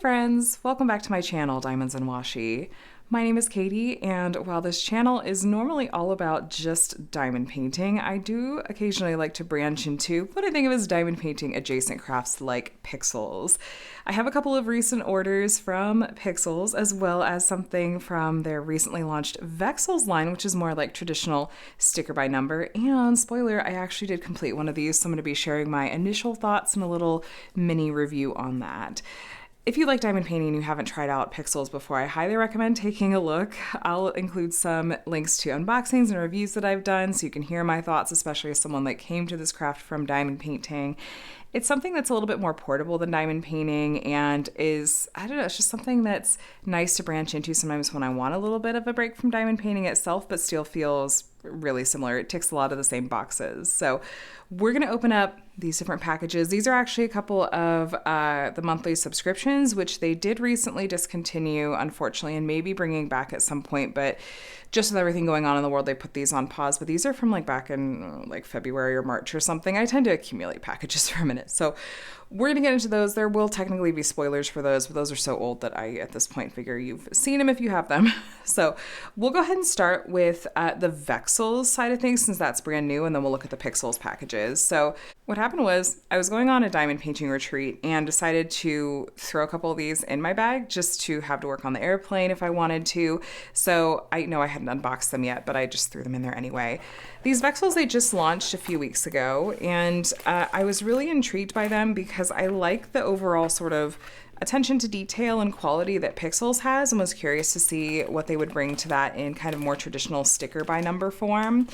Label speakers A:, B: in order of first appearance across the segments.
A: friends, welcome back to my channel, Diamonds and Washi. My name is Katie, and while this channel is normally all about just diamond painting, I do occasionally like to branch into what I think of as diamond painting adjacent crafts like Pixyls. I have a couple of recent orders from Pixyls, as well as something from their recently launched Vexels line, which is more like traditional sticker by number. And spoiler, I actually did complete one of these, so I'm going to be sharing my initial thoughts and a little mini review on that. If you like diamond painting and you haven't tried out Pixyls before, I highly recommend taking a look. I'll include some links to unboxings and reviews that I've done so you can hear my thoughts, especially as someone that came to this craft from diamond painting. It's something that's a little bit more portable than diamond painting and is, I don't know, it's just something that's nice to branch into sometimes when I want a little bit of a break from diamond painting itself, but still feels really similar. It ticks a lot of the same boxes. So we're going to open up these different packages. These are actually a couple of the monthly subscriptions, which they did recently discontinue, unfortunately, and maybe bringing back at some point. But just with everything going on in the world, they put these on pause. But these are from like back in like February or March or something. I tend to accumulate packages for a minute. So we're going to get into those. There will technically be spoilers for those, but those are so old that I, at this point, figure you've seen them if you have them. So we'll go ahead and start with the Vexels side of things, since that's brand new, and then we'll look at the Pixyls packages. So what happened was I was going on a diamond painting retreat and decided to throw a couple of these in my bag just to have to work on the airplane if I wanted to. So I know I hadn't unboxed them yet, but I just threw them in there anyway. These Vexels, they just launched a few weeks ago, and I was really intrigued by them because I like the overall sort of attention to detail and quality that Pixyls has, and was curious to see what they would bring to that in kind of more traditional sticker by number form.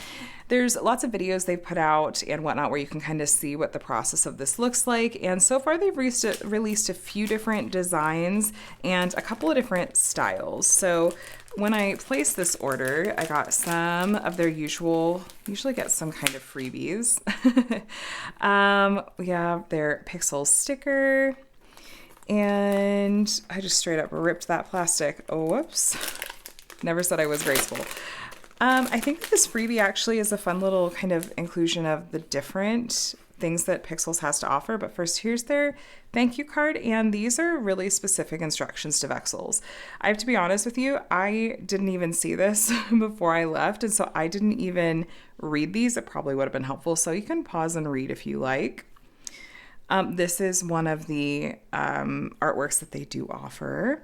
A: There's lots of videos they've put out and whatnot where you can kind of see what the process of this looks like, and so far they've released a few different designs and a couple of different styles. So when I placed this order, I got some of their usually get some kind of freebies. We have their Pixyls sticker, and I just straight up ripped that plastic. Oh, whoops. Never said I was graceful. I think this freebie actually is a fun little kind of inclusion of the different things that Pixyls has to offer. But first, here's their thank you card, and these are really specific instructions to Vexels. I have to be honest with you, I didn't even see this before I left, and so I didn't even read these. It probably would have been helpful, so you can pause and read if you like. This is one of the artworks that they do offer,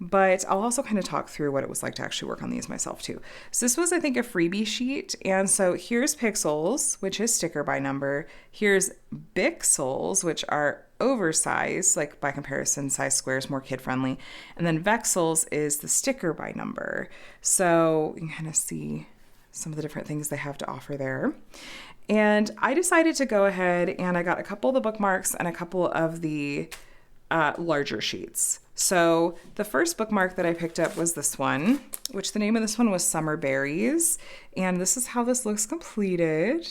A: but I'll also kind of talk through what it was like to actually work on these myself too. So this was, I think, a freebie sheet. And so here's Pixyls, which is sticker by number. Here's Vexels, which are oversized, like by comparison, size squares, more kid-friendly. And then Vexels is the sticker by number. So you can kind of see some of the different things they have to offer there. And I decided to go ahead and I got a couple of the bookmarks and a couple of the larger sheets. So the first bookmark that I picked up was this one, which the name of this one was Summer Berries. And this is how this looks completed.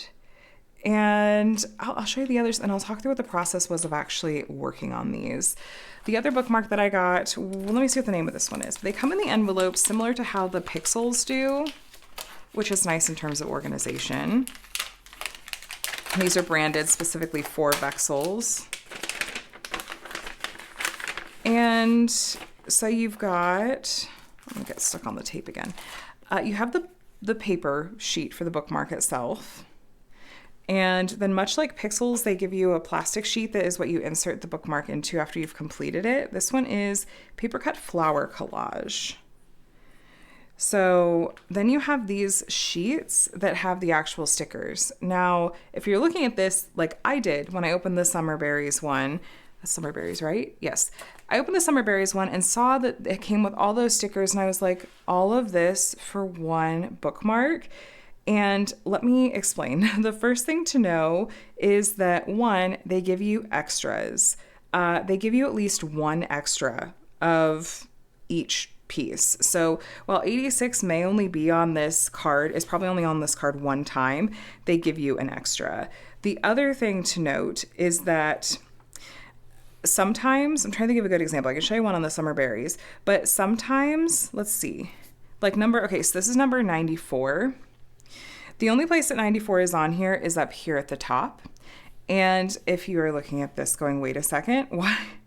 A: And I'll show you the others, and I'll talk through what the process was of actually working on these. The other bookmark that I got, well, let me see what the name of this one is. They come in the envelope similar to how the Pixyls do, which is nice in terms of organization. And these are branded specifically for Vexels. And so you've got, I'm gonna get stuck on the tape again. You have the paper sheet for the bookmark itself. And then much like Pixyls, they give you a plastic sheet that is what you insert the bookmark into after you've completed it. This one is paper cut flower collage. So then you have these sheets that have the actual stickers. Now, if you're looking at this like I did when I opened the Summer Berries one, Summer Berries, right? Yes. I opened the Summer Berries one and saw that it came with all those stickers, and I was like, all of this for one bookmark? And let me explain. The first thing to know is that, one, they give you extras. They give you at least one extra of each piece. So while 86 may only be on this card, it's probably only on this card one time, they give you an extra. The other thing to note is that sometimes, I'm trying to give a good example. I can show you one on the Summer Berries, but sometimes, let's see, like okay, so this is number 94. The only place that 94 is on here is up here at the top. And if you are looking at this going, wait a second,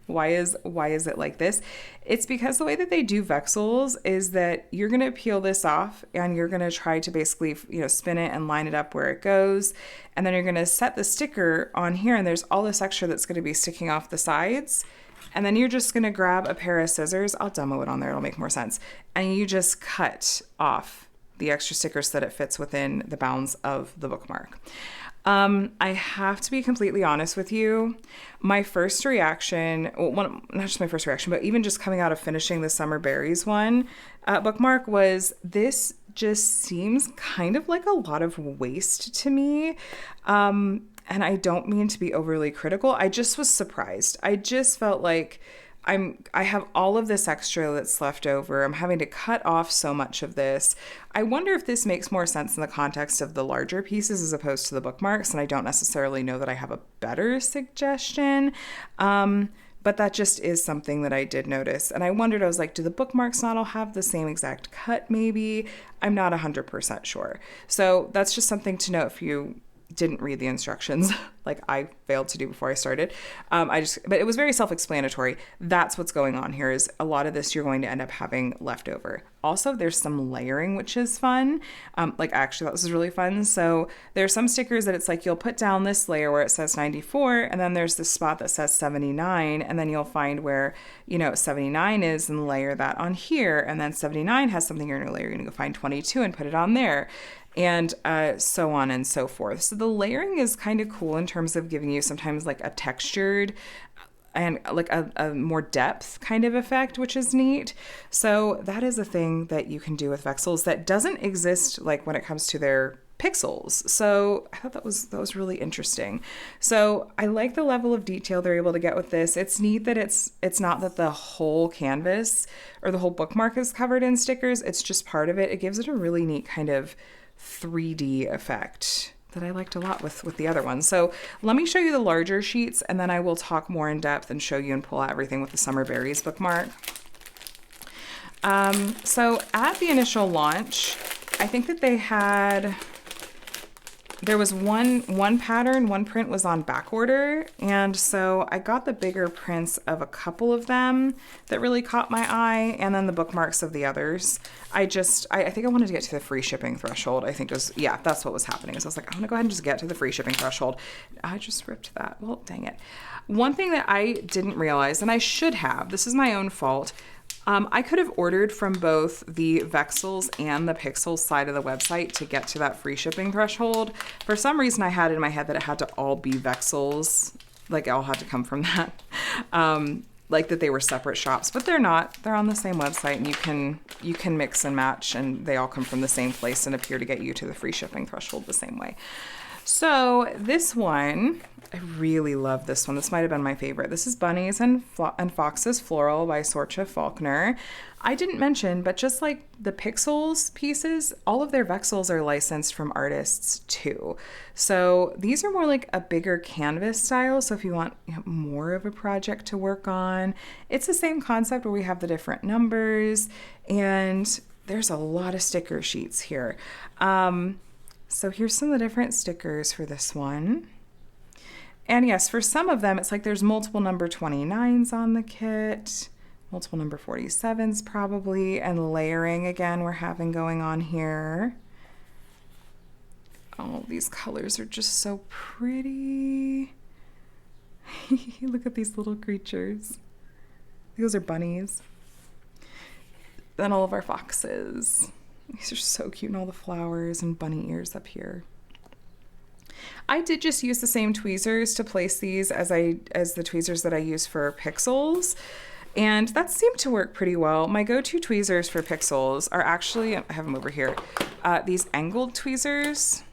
A: Why is it like this? It's because the way that they do Vexels is that you're going to peel this off and you're going to try to basically, spin it and line it up where it goes. And then you're going to set the sticker on here, and there's all this extra that's going to be sticking off the sides. And then you're just going to grab a pair of scissors. I'll demo it on there. It'll make more sense. And you just cut off the extra sticker so that it fits within the bounds of the bookmark. I have to be completely honest with you. My first reaction, well, not just my first reaction, but even just coming out of finishing the Summer Berries one bookmark was, this just seems kind of like a lot of waste to me. And I don't mean to be overly critical. I just was surprised. I just felt like I have all of this extra that's left over. I'm having to cut off so much of this. I wonder if this makes more sense in the context of the larger pieces as opposed to the bookmarks, and I don't necessarily know that I have a better suggestion. But that just is something that I did notice. And I wondered, I was like, do the bookmarks not all have the same exact cut maybe? I'm not 100% sure. So that's just something to note if you didn't read the instructions like I failed to do before I started. But it was very self-explanatory. That's what's going on here, is a lot of this you're going to end up having left over. Also, there's some layering, which is fun. Actually, that was really fun. So there's some stickers that it's like you'll put down this layer where it says 94, and then there's this spot that says 79, and then you'll find where, 79 is and layer that on here, and then 79 has something you're going to layer. You're going to go find 22 and put it on there. And so on and so forth. So the layering is kind of cool in terms of giving you sometimes like a textured and like a more depth kind of effect, which is neat. So that is a thing that you can do with Vexels that doesn't exist like when it comes to their Pixyls. So I thought that was really interesting. So I like the level of detail they're able to get with this. It's neat that it's not that the whole canvas or the whole bookmark is covered in stickers. It's just part of it. It gives it a really neat kind of 3D effect that I liked a lot with the other one. So let me show you the larger sheets, and then I will talk more in depth and show you and pull out everything with the Summer Berries bookmark. So at the initial launch, I think that there was one pattern, one print was on back order, and so I got the bigger prints of a couple of them that really caught my eye, and then the bookmarks of the others. I think I wanted to get to the free shipping threshold. I think that's what was happening. So I was like, I'm gonna go ahead and just get to the free shipping threshold. I just ripped that. Well, dang it. One thing that I didn't realize, and I should have, this is my own fault, I could have ordered from both the Vexels and the Pixyls side of the website to get to that free shipping threshold. For some reason, I had in my head that it had to all be Vexels, like it all had to come from that, like that they were separate shops, but they're not. They're on the same website, and you can mix and match, and they all come from the same place and appear to get you to the free shipping threshold the same way. So this one, I really love this one. This might have been my favorite. This is Bunnies and Foxes Floral by Sorcha Faulkner. I didn't mention, but just like the Pixyls pieces, all of their Vexels are licensed from artists too. So these are more like a bigger canvas style. So if you want more of a project to work on, it's the same concept where we have the different numbers, and there's a lot of sticker sheets here. So here's some of the different stickers for this one. And yes, for some of them, it's like there's multiple number 29s on the kit, multiple number 47s probably, and layering again we're having going on here. Oh, these colors are just so pretty. Look at these little creatures. Those are bunnies. Then all of our foxes. These are so cute, and all the flowers and bunny ears up here. I did just use the same tweezers to place these as the tweezers that I use for Pixyls, and that seemed to work pretty well. My go-to tweezers for Pixyls are actually, I have them over here, these angled tweezers.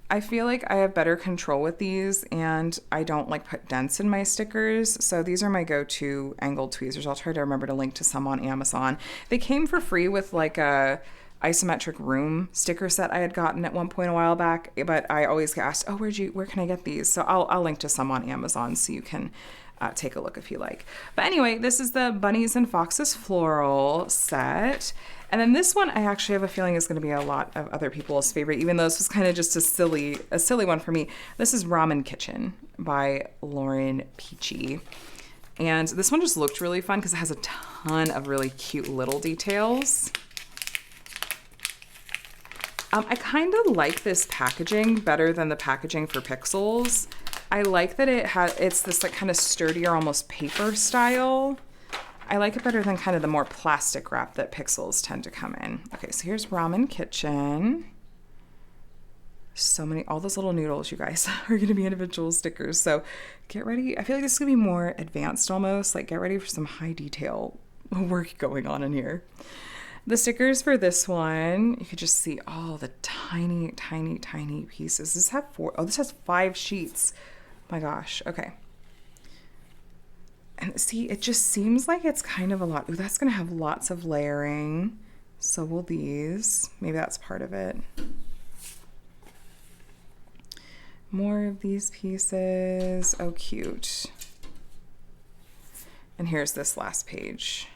A: I feel like I have better control with these, and I don't like put dents in my stickers. So these are my go-to angled tweezers. I'll try to remember to link to some on Amazon. They came for free with like a isometric room sticker set I had gotten at one point a while back, but I always get asked, oh, where can I get these? So I'll link to some on Amazon so you can take a look if you like. But anyway, this is the Bunnies and Foxes Floral set. And then this one, I actually have a feeling is going to be a lot of other people's favorite, even though this was kind of just a silly one for me. This is Ramen Kitchen by Lauren Peachy. And this one just looked really fun because it has a ton of really cute little details. I kind of like this packaging better than the packaging for Pixyls. I like that it's this like kind of sturdier, almost paper style. I like it better than kind of the more plastic wrap that Pixyls tend to come in. Okay, so here's Ramen Kitchen. So many, all those little noodles, you guys, are going to be individual stickers. So get ready. I feel like this is going to be more advanced almost. Like get ready for some high detail work going on in here. The stickers for this one, you could just see all the tiny, tiny, tiny pieces. This has 5 sheets. My gosh. Okay. And see, it just seems like it's kind of a lot. Ooh, that's going to have lots of layering. So will these. Maybe that's part of it. More of these pieces. Oh, cute. And here's this last page.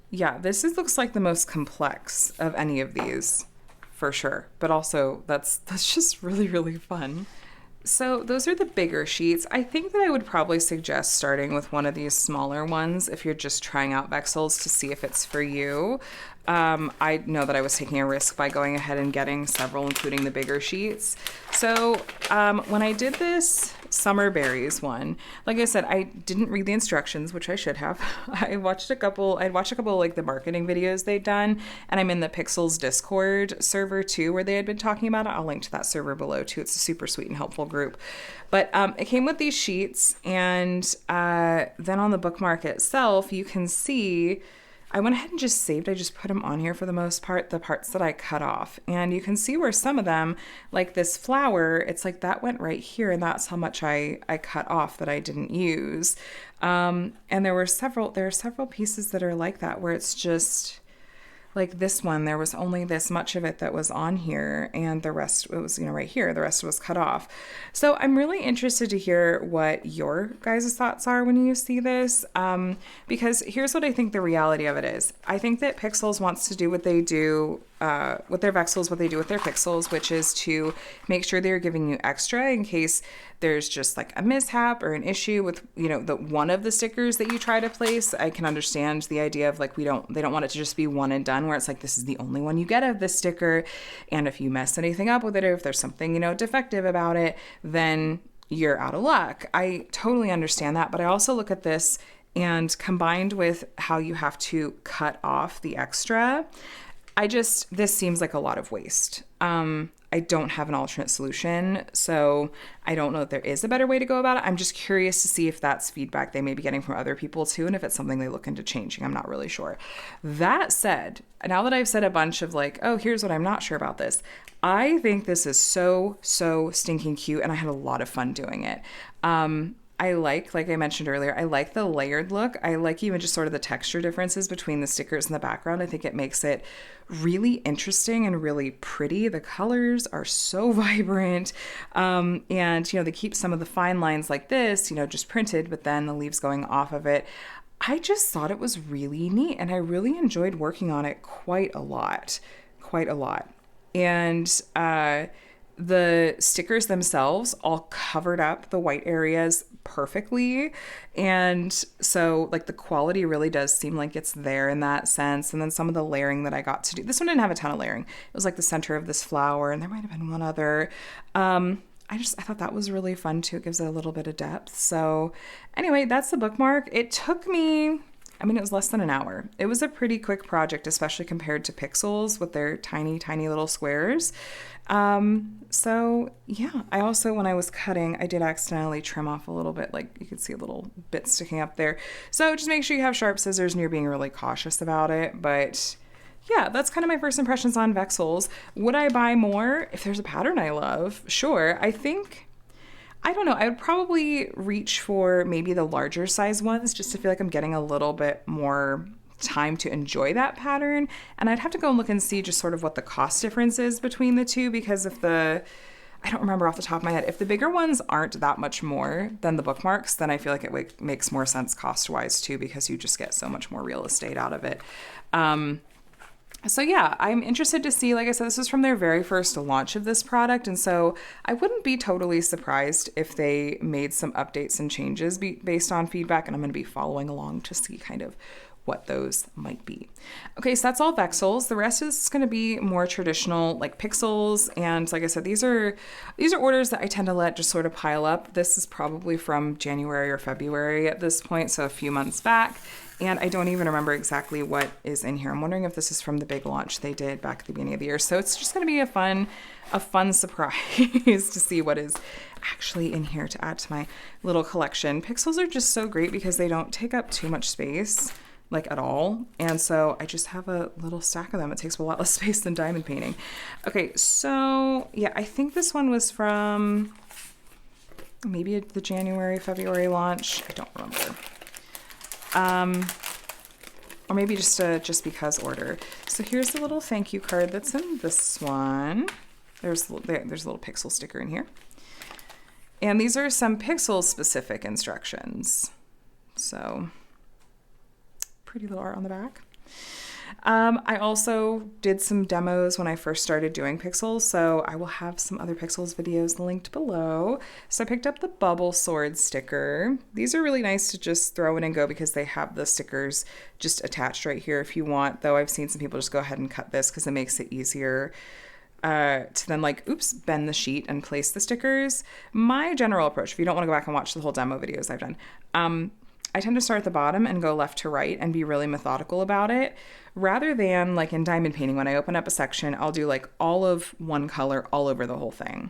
A: Yeah, looks like the most complex of any of these, for sure. But also, that's just really, really fun. So those are the bigger sheets. I think that I would probably suggest starting with one of these smaller ones if you're just trying out Vexels to see if it's for you. I know that I was taking a risk by going ahead and getting several, including the bigger sheets. So when I did this Summer Berries one, like I said, I didn't read the instructions, which I should have. I'd watched a couple of like the marketing videos they'd done, and I'm in the Pixyls Discord server too, where they had been talking about it. I'll link to that server below too. It's a super sweet and helpful group. But it came with these sheets, and then on the bookmark itself, you can see I went ahead and just saved. I just put them on here for the most part, the parts that I cut off. And you can see where some of them, like this flower, it's like that went right here, and that's how much I cut off that I didn't use. And there are several pieces that are like that, where it's just like this one, there was only this much of it that was on here, and the rest, it was, right here, the rest was cut off. So I'm really interested to hear what your guys' thoughts are when you see this, because here's what I think the reality of it is. I think that Pixyls wants to do what they do with their Vexels, what they do with their Pixyls, which is to make sure they're giving you extra in case there's just like a mishap or an issue with, the one of the stickers that you try to place. I can understand the idea of like, they don't want it to just be one and done, where it's like, this is the only one you get of this sticker. And if you mess anything up with it, or if there's something, defective about it, then you're out of luck. I totally understand that. But I also look at this, and combined with how you have to cut off the extra, this seems like a lot of waste. I don't have an alternate solution, so I don't know if there is a better way to go about it. I'm just curious to see if that's feedback they may be getting from other people too, and if it's something they look into changing. I'm not really sure. That said, now that I've said a bunch of like, oh, here's what I'm not sure about this, I think this is so stinking cute, and I had a lot of fun doing it. I like I mentioned earlier, I like the layered look. I like even just sort of the texture differences between the stickers and the background. I think it makes it really interesting and really pretty. The colors are so vibrant. And, they keep some of the fine lines like this, just printed, but then the leaves going off of it. I just thought it was really neat, and I really enjoyed working on it quite a lot. And, the stickers themselves all covered up the white areas perfectly. And so like the quality really does seem like it's there in that sense. And then some of the layering that I got to do, this one didn't have a ton of layering. It was like the center of this flower, and there might have been one other. I thought that was really fun too. It gives it a little bit of depth. So anyway, that's the bookmark. It took me, it was less than an hour. It was a pretty quick project, especially compared to Pixyls with their tiny, tiny little squares. So yeah, I also, when I was cutting, I did accidentally trim off a little bit, like you could see a little bit sticking up there. So just make sure you have sharp scissors and you're being really cautious about it. But yeah, that's kind of my first impressions on Vexels. Would I buy more? If there's a pattern I love, sure. I don't know. I would probably reach for maybe the larger size ones just to feel like I'm getting a little bit more time to enjoy that pattern. And I'd have to go and look and see just sort of what the cost difference is between the two, because I don't remember off the top of my head, if the bigger ones aren't that much more than the bookmarks, then I feel like it makes more sense cost-wise too, because you just get so much more real estate out of it. So yeah, I'm interested to see, like I said, this is from their very first launch of this product. And so I wouldn't be totally surprised if they made some updates and changes based on feedback. And I'm going to be following along to see kind of what those might be. Okay, so that's all Vexels. The rest is going to be more traditional, like Pixyls. And like I said, these are orders that I tend to let just sort of pile up. This is probably from January or February at this point, so a few months back. And I don't even remember exactly what is in here. I'm wondering if this is from the big launch they did back at the beginning of the year. So it's just going to be a fun surprise to see what is actually in here to add to my little collection. Pixyls are just so great because they don't take up too much space, like at all. And so I just have a little stack of them. It takes a lot less space than diamond painting. Okay, so yeah, I think this one was from maybe the January, February launch. I don't remember. Or maybe just a just because order. So here's the little thank you card that's in this one. There's a little Pixyl sticker in here. And these are some Pixyl specific instructions. So pretty little art on the back. I also did some demos when I first started doing Pixyls, so I will have some other Pixyls videos linked below. So I picked up the bubble sword sticker. These are really nice to just throw in and go because they have the stickers just attached right here if you want, though I've seen some people just go ahead and cut this because it makes it easier to then like, bend the sheet and place the stickers. My general approach, if you don't want to go back and watch the whole demo videos I've done, I tend to start at the bottom and go left to right and be really methodical about it, rather than like in diamond painting, when I open up a section, I'll do like all of one color all over the whole thing.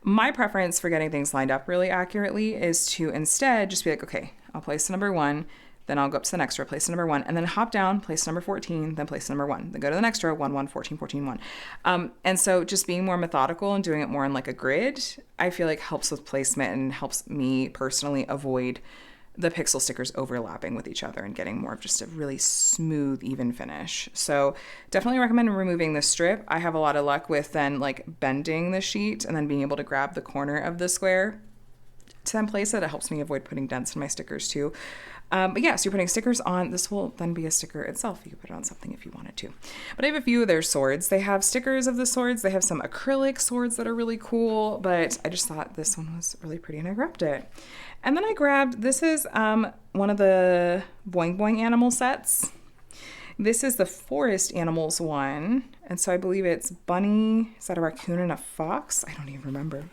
A: My preference for getting things lined up really accurately is to instead just be like, okay, I'll place number 1, then I'll go up to the next row, place number 1, and then hop down, place number 14, then place number 1, then go to the next row, 1, 1, 14, 14, 1. And so just being more methodical and doing it more in like a grid, I feel like helps with placement and helps me personally avoid the Pixyl stickers overlapping with each other and getting more of just a really smooth, even finish. So definitely recommend removing the strip. I have a lot of luck with then like bending the sheet and then being able to grab the corner of the square to then place it. It helps me avoid putting dents in my stickers too. But yeah, so you're putting stickers on. This will then be a sticker itself. You can put it on something if you wanted to. But I have a few of their swords. They have stickers of the swords. They have some acrylic swords that are really cool, but I just thought this one was really pretty and I grabbed it. And then I grabbed, this is one of the Boing Boing animal sets. This is the forest animals one. And so I believe it's bunny, is that a raccoon and a fox? I don't even remember.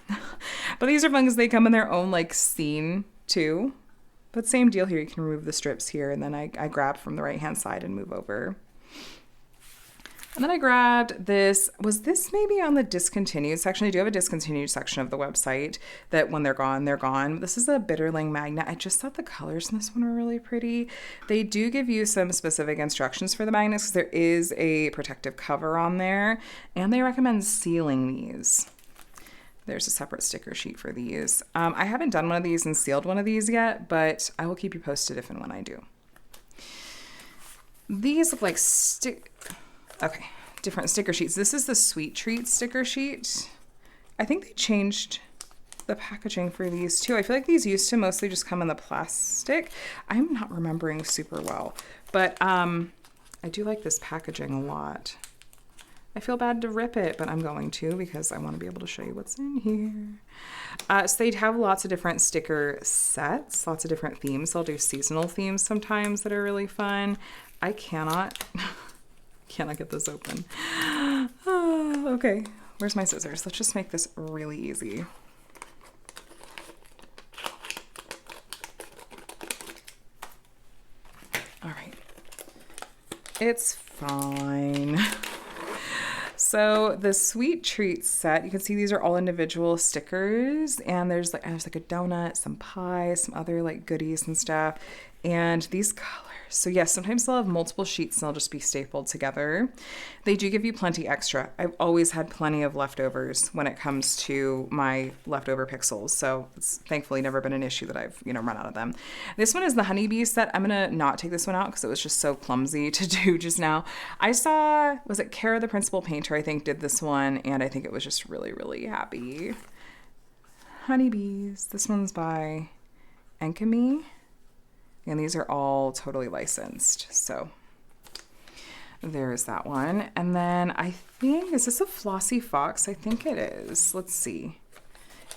A: But these are fun because they come in their own like scene too. But same deal here, you can remove the strips here, and then I grab from the right hand side and move over. And then I grabbed this, was this maybe on the discontinued section? I do have a discontinued section of the website that when they're gone, they're gone. This is a Bitterling magnet. I just thought the colors in this one were really pretty. They do give you some specific instructions for the magnets because there is a protective cover on there, and they recommend sealing these. There's a separate sticker sheet for these. I haven't done one of these and sealed one of these yet, but I will keep you posted if and when I do. These look like different sticker sheets. This is the Sweet Treat sticker sheet. I think they changed the packaging for these too. I feel like these used to mostly just come in the plastic. I'm not remembering super well, but I do like this packaging a lot. I feel bad to rip it, but I'm going to because I want to be able to show you what's in here. So they have lots of different sticker sets, lots of different themes. They'll do seasonal themes sometimes that are really fun. I cannot get this open. Okay, where's my scissors? Let's just make this really easy. All right, it's fine. So the Sweet Treat set, you can see these are all individual stickers, and there's like a donut, some pie, some other like goodies and stuff, and these colors. So yes, sometimes they'll have multiple sheets and they'll just be stapled together. They do give you plenty extra. I've always had plenty of leftovers when it comes to my leftover Pixyls, so it's thankfully never been an issue that I've run out of them. This one is the Honeybee set. I'm gonna not take this one out because it was just so clumsy to do just now. I saw, was it Kara the Principal Painter, I think, did this one, and I think it was just really, really happy. Honeybees. This one's by Enkami. And these are all totally licensed. So, There's that one. And then I think, is this a Flossy Fox? I think it is. Let's see.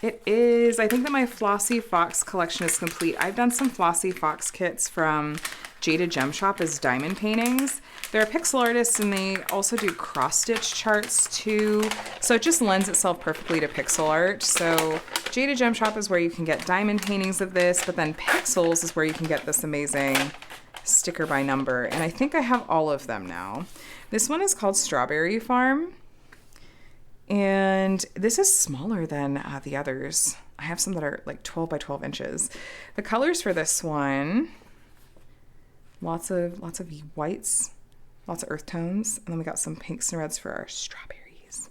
A: It is. I think that my Flossy Fox collection is complete. I've done some Flossy Fox kits from Jaded Gem Shop as diamond paintings. They're a pixel artist and they also do cross-stitch charts too. So it just lends itself perfectly to pixel art. So Jaded Gem Shop is where you can get diamond paintings of this, but then Pixyls is where you can get this amazing sticker by number. And I think I have all of them now. This one is called Strawberry Farm. And this is smaller than the others. I have some that are like 12 by 12 inches. The colors for this one, lots of whites, lots of earth tones, and then we got some pinks and reds for our strawberries.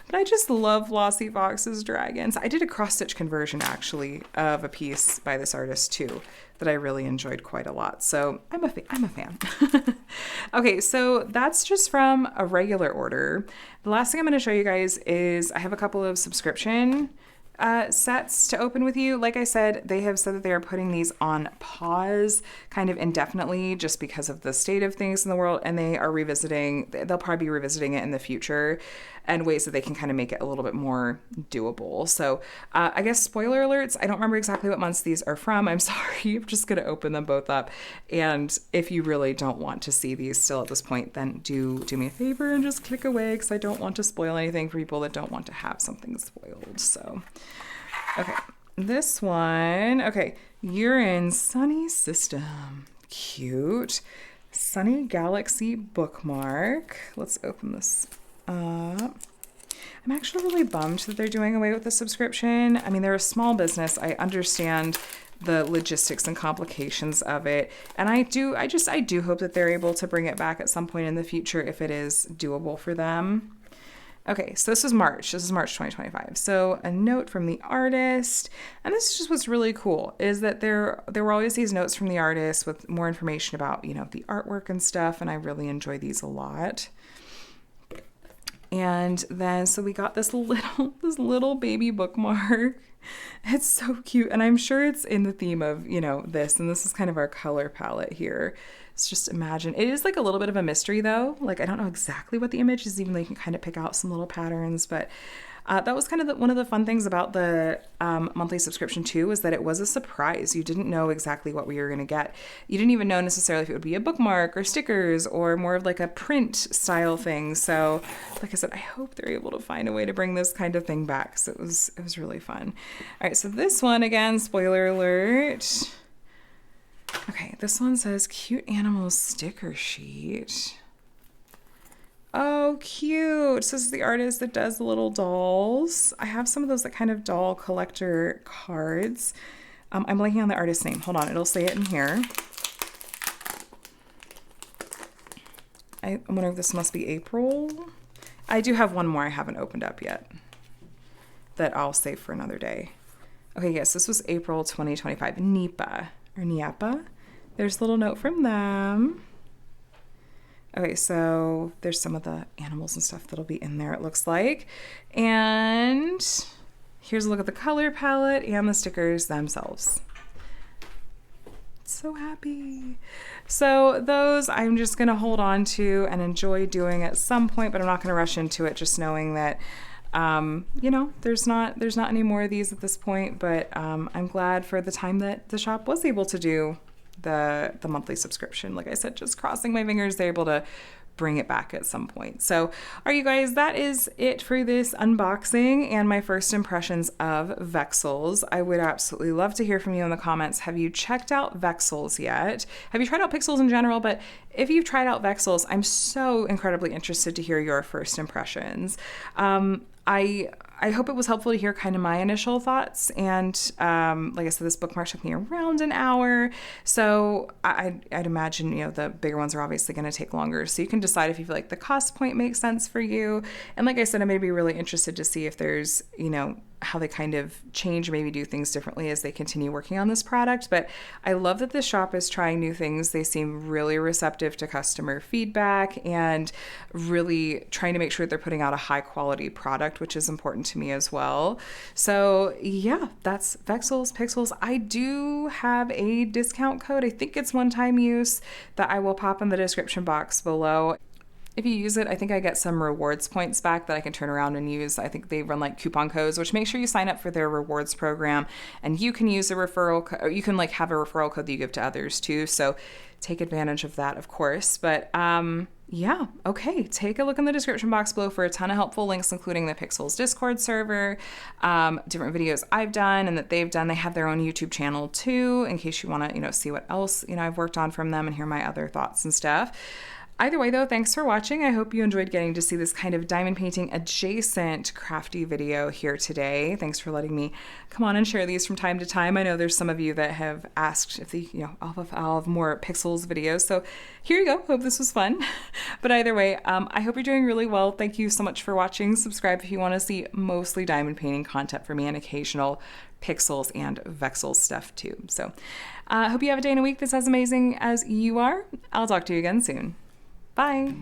A: But I just love Flossy Fox's dragons. I did a cross-stitch conversion actually of a piece by this artist too that I really enjoyed quite a lot. So I'm a fan. Okay, so that's just from a regular order. The last thing I'm going to show you guys is I have a couple of subscription sets to open with you. Like I said, they have said that they are putting these on pause kind of indefinitely just because of the state of things in the world, and they are revisiting, they'll probably be revisiting it in the future and ways that they can kind of make it a little bit more doable. So I guess spoiler alerts, I don't remember exactly what months these are from. I'm sorry, I'm just going to open them both up. And if you really don't want to see these still at this point, then do me a favor and just click away because I don't want to spoil anything for people that don't want to have something spoiled. So, okay, this one, okay, you're in Sunny System. Cute. Sunny Galaxy bookmark. Let's open this up. I'm actually really bummed that they're doing away with the subscription. I mean, they're a small business. I understand the logistics and complications of it. And I do hope that they're able to bring it back at some point in the future if it is doable for them. Okay, so this is March. This is March 2025. So a note from the artist, and this is just what's really cool, is that there were always these notes from the artist with more information about, you know, the artwork and stuff, and I really enjoy these a lot. And then, so we got this little baby bookmark. It's so cute. And I'm sure it's in the theme of, you know, this, and this is kind of our color palette here. It's just imagine, it is like a little bit of a mystery though. Like, I don't know exactly what the image is, even though you can kind of pick out some little patterns, but that was kind of one of the fun things about the monthly subscription too, is that it was a surprise. You didn't know exactly what we were going to get. You didn't even know necessarily if it would be a bookmark or stickers or more of like a print style thing. So like I said, I hope they're able to find a way to bring this kind of thing back. So it was really fun. All right, so this one, again, spoiler alert. Okay, this one says cute animals sticker sheet. Oh, cute. So this is the artist that does the little dolls. I have some of those like kind of doll collector cards. I'm blanking on the artist's name. Hold on, it'll say it in here. I wonder if this must be April. I do have one more I haven't opened up yet that I'll save for another day. Okay, yes, this was April 2025. Nipa or Niapa. There's a little note from them. Okay, so there's some of the animals and stuff that'll be in there, it looks like. And here's a look at the color palette and the stickers themselves. So happy. So those I'm just going to hold on to and enjoy doing at some point, but I'm not going to rush into it, just knowing that you know, there's not any more of these at this point, but I'm glad for the time that the shop was able to do the monthly subscription. Like I said, just crossing my fingers they're able to bring it back at some point. So, all right, you guys, that is it for this unboxing and my first impressions of Vexels. I would absolutely love to hear from you in the comments. Have you checked out Vexels yet? Have you tried out Pixyls in general? But if you've tried out Vexels, I'm so incredibly interested to hear your first impressions. I hope it was helpful to hear kind of my initial thoughts. And like I said, this bookmark took me around an hour. So I'd imagine, you know, the bigger ones are obviously going to take longer. So you can decide if you feel like the cost point makes sense for you. And like I said, I'm going to be really interested to see if there's, you know, how they kind of change or maybe do things differently as they continue working on this product. But I love that this shop is trying new things. They seem really receptive to customer feedback and really trying to make sure that they're putting out a high quality product, which is important to me as well. So yeah, that's Vexels, Pixyls. I do have a discount code. I think it's one-time use that I will pop in the description box below. If you use it, I think I get some rewards points back that I can turn around and use. I think they run like coupon codes, which make sure you sign up for their rewards program, and you can use a referral code, or you can like have a referral code that you give to others too. So take advantage of that, of course. But yeah, okay. Take a look in the description box below for a ton of helpful links, including the Pixyls Discord server, different videos I've done and that they've done. They have their own YouTube channel too, in case you want to, see what else, I've worked on from them and hear my other thoughts and stuff. Either way, though, thanks for watching. I hope you enjoyed getting to see this kind of diamond painting adjacent crafty video here today. Thanks for letting me come on and share these from time to time. I know there's some of you that have asked if I'll have more Pixyls videos. So here you go. Hope this was fun. But either way, I hope you're doing really well. Thank you so much for watching. Subscribe if you want to see mostly diamond painting content from me and occasional Pixyls and Vexels stuff too. So I hope you have a day and a week that's as amazing as you are. I'll talk to you again soon. Bye.